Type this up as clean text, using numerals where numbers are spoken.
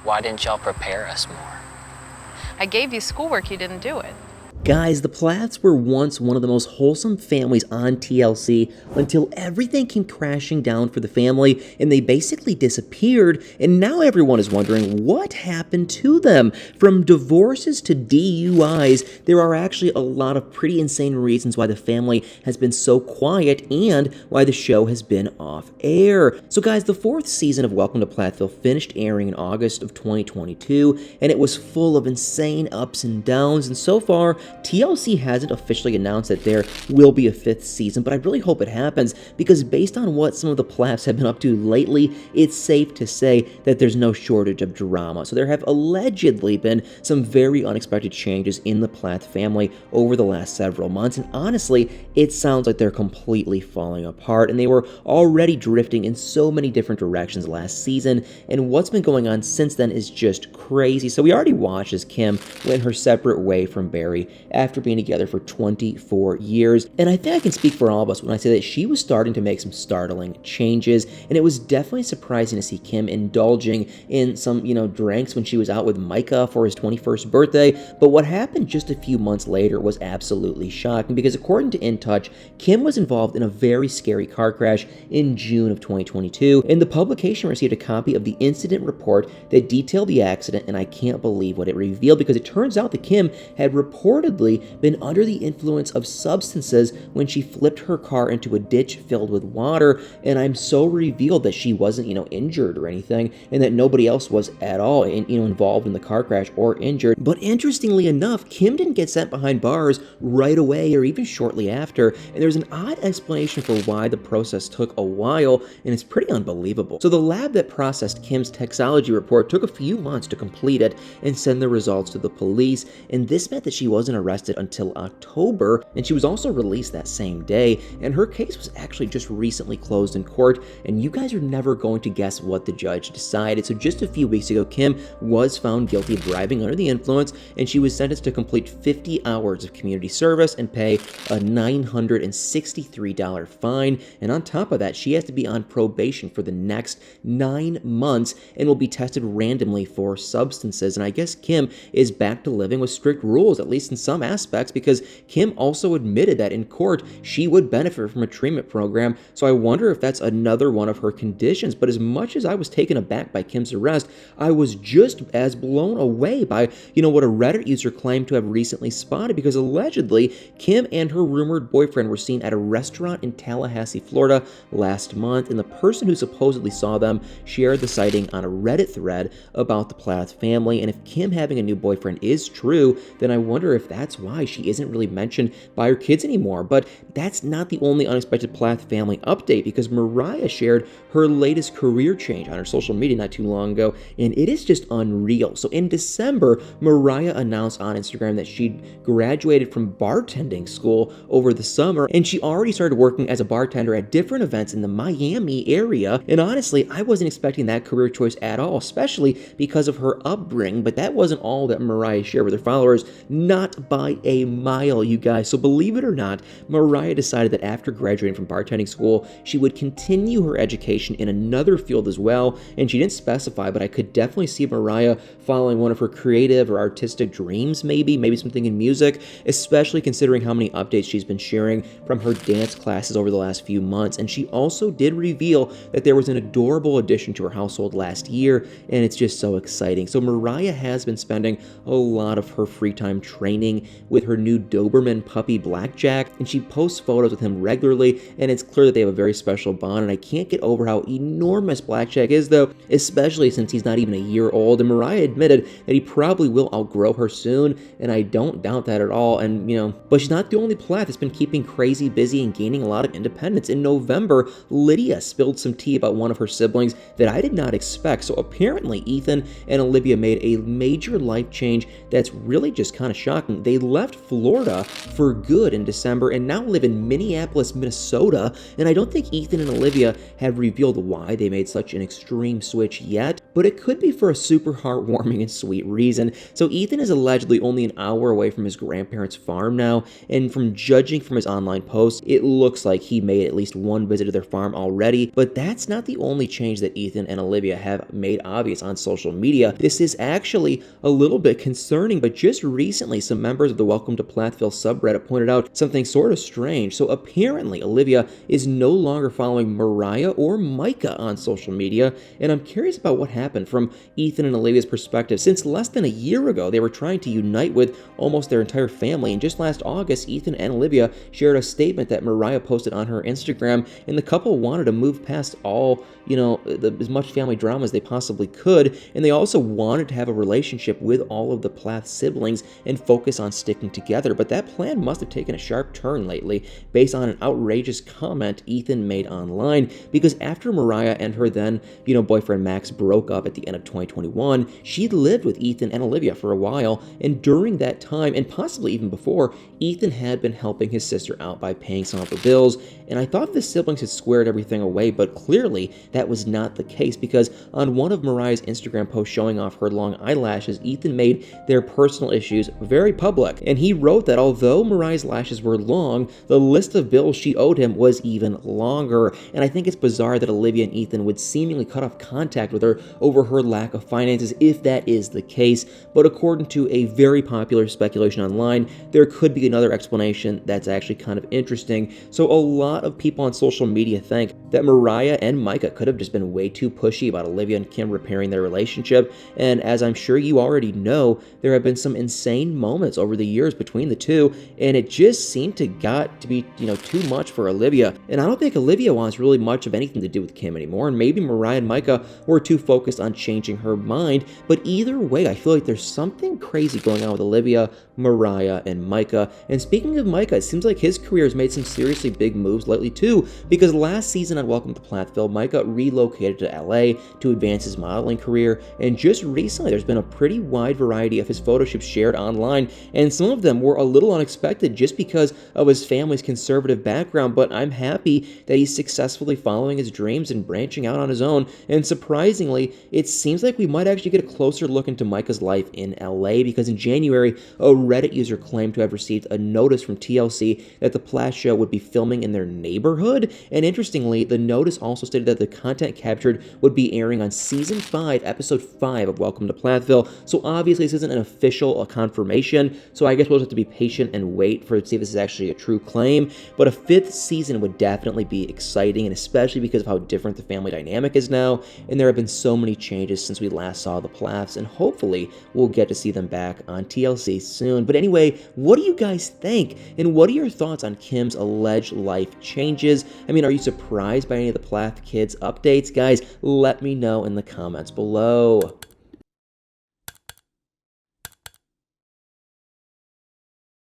Why didn't y'all prepare us more? I gave you schoolwork, you didn't do it. Guys, the Plaths were once one of the most wholesome families on TLC until everything came crashing down for the family and they basically disappeared, and now everyone is wondering what happened to them. From divorces to DUIs, there are actually a lot of pretty insane reasons why the family has been so quiet and why the show has been off air. So guys, the 4th season of Welcome to Plathville finished airing in August of 2022, and it was full of insane ups and downs, and so far, TLC hasn't officially announced that there will be a 5th season, but I really hope it happens because based on what some of the Plaths have been up to lately, it's safe to say that there's no shortage of drama. So there have allegedly been some very unexpected changes in the Plath family over the last several months, and honestly, it sounds like they're completely falling apart, and they were already drifting in so many different directions last season, and what's been going on since then is just crazy. So we already watched as Kim went her separate way from Barry after being together for 24 years. And I think I can speak for all of us when I say that she was starting to make some startling changes, and it was definitely surprising to see Kim indulging in some, drinks when she was out with Micah for his 21st birthday. But what happened just a few months later was absolutely shocking because according to In Touch, Kim was involved in a very scary car crash in June of 2022, and the publication received a copy of the incident report that detailed the accident, and I can't believe what it revealed because it turns out that Kim had reportedly been under the influence of substances when she flipped her car into a ditch filled with water, and I'm so revealed that she wasn't, injured or anything, and that nobody else was at all, involved in the car crash or injured. But interestingly enough, Kim didn't get sent behind bars right away or even shortly after, and there's an odd explanation for why the process took a while, and it's pretty unbelievable. So the lab that processed Kim's toxicology report took a few months to complete it and send the results to the police, and this meant that she wasn't arrested until October, and she was also released that same day, and her case was actually just recently closed in court, and you guys are never going to guess what the judge decided. So just a few weeks ago, Kim was found guilty of driving under the influence, and she was sentenced to complete 50 hours of community service and pay a $963 fine, and on top of that, she has to be on probation for the next 9 months and will be tested randomly for substances, and I guess Kim is back to living with strict rules, at least in some aspects, because Kim also admitted that in court she would benefit from a treatment program, so I wonder if that's another one of her conditions. But as much as I was taken aback by Kim's arrest, I was just as blown away by, what a Reddit user claimed to have recently spotted, because allegedly Kim and her rumored boyfriend were seen at a restaurant in Tallahassee, Florida last month, and the person who supposedly saw them shared the sighting on a Reddit thread about the Plath family, and if Kim having a new boyfriend is true, then I wonder if that's why she isn't really mentioned by her kids anymore. But that's not the only unexpected Plath family update, because Mariah shared her latest career change on her social media not too long ago, and it is just unreal. So in December, Mariah announced on Instagram that she'd graduated from bartending school over the summer, and she already started working as a bartender at different events in the Miami area. And honestly, I wasn't expecting that career choice at all, especially because of her upbringing, but that wasn't all that Mariah shared with her followers, not by a mile, you guys. So believe it or not, Mariah decided that after graduating from bartending school, she would continue her education in another field as well, and she didn't specify, but I could definitely see Mariah following one of her creative or artistic dreams, maybe something in music, especially considering how many updates she's been sharing from her dance classes over the last few months. And she also did reveal that there was an adorable addition to her household last year, and it's just so exciting. So Mariah has been spending a lot of her free time training with her new Doberman puppy Blackjack, and she posts photos with him regularly, and it's clear that they have a very special bond, and I can't get over how enormous Blackjack is though, especially since he's not even a year old, and Mariah admitted that he probably will outgrow her soon, and I don't doubt that at all. And but she's not the only Plath that's been keeping crazy busy and gaining a lot of independence. In November, Lydia spilled some tea about one of her siblings that I did not expect. So apparently Ethan and Olivia made a major life change that's really just kind of shocking. them, they left Florida for good in December and now live in Minneapolis, Minnesota. And I don't think Ethan and Olivia have revealed why they made such an extreme switch yet, but it could be for a super heartwarming and sweet reason. So Ethan is allegedly only an hour away from his grandparents' farm now, and from judging from his online posts, it looks like he made at least one visit to their farm already. But that's not the only change that Ethan and Olivia have made obvious on social media. This is actually a little bit concerning, but just recently some members of the Welcome to Plathville subreddit pointed out something sort of strange. So apparently Olivia is no longer following Mariah or Micah on social media, and I'm curious about what happened from Ethan and Olivia's perspective. Since less than a year ago, they were trying to unite with almost their entire family, and just last August, Ethan and Olivia shared a statement that Mariah posted on her Instagram, and the couple wanted to move past all, as much family drama as they possibly could, and they also wanted to have a relationship with all of the Plath siblings and focus on sticking together. But that plan must have taken a sharp turn lately based on an outrageous comment Ethan made online, because after Mariah and her then, boyfriend Max broke up at the end of 2021, she'd lived with Ethan and Olivia for a while, and during that time, and possibly even before, Ethan had been helping his sister out by paying some of her bills, and I thought the siblings had squared everything away, but clearly that was not the case, because on one of Mariah's Instagram posts showing off her long eyelashes, Ethan made their personal issues very public, and he wrote that although Mariah's lashes were long, the list of bills she owed him was even longer, and I think it's bizarre that Olivia and Ethan would seemingly cut off contact with her over her lack of finances if that is the case, but according to a very popular speculation online, there could be another explanation that's actually kind of interesting. So a lot of people on social media think that Mariah and Micah could have just been way too pushy about Olivia and Kim repairing their relationship, and as I'm sure you already know, there have been some insane moments over the years between the two, and it just seemed to be too much for Olivia, and I don't think Olivia wants really much of anything to do with Kim anymore, and maybe Mariah and Micah were too focused on changing her mind, but either way, I feel like there's something crazy going on with Olivia, Mariah, and Micah. And speaking of Micah, it seems like his career has made some seriously big moves lately too, because last season on Welcome to Plathville, Micah relocated to LA to advance his modeling career, and just recently there's been a pretty wide variety of his photo shoots shared online, and some of them were a little unexpected just because of his family's conservative background, but I'm happy that he's successfully following his dreams and branching out on his own, and surprisingly, it seems like we might actually get a closer look into Micah's life in LA, because in January, a Reddit user claimed to have received a notice from TLC that the Plath show would be filming in their neighborhood, and interestingly, the notice also stated that the content captured would be airing on Season 5, Episode 5 of Welcome to Plathville, so obviously this isn't an official confirmation, so I guess we'll just have to be patient and wait to see if this is actually a true claim, but a 5th season would definitely be exciting, and especially because of how different the family dynamic is now, and there have been so many changes since we last saw the Plaths, and hopefully we'll get to see them back on TLC soon. But anyway, what do you guys think? And what are your thoughts on Kim's alleged life changes? I mean, are you surprised by any of the Plath kids' updates? Guys, let me know in the comments below.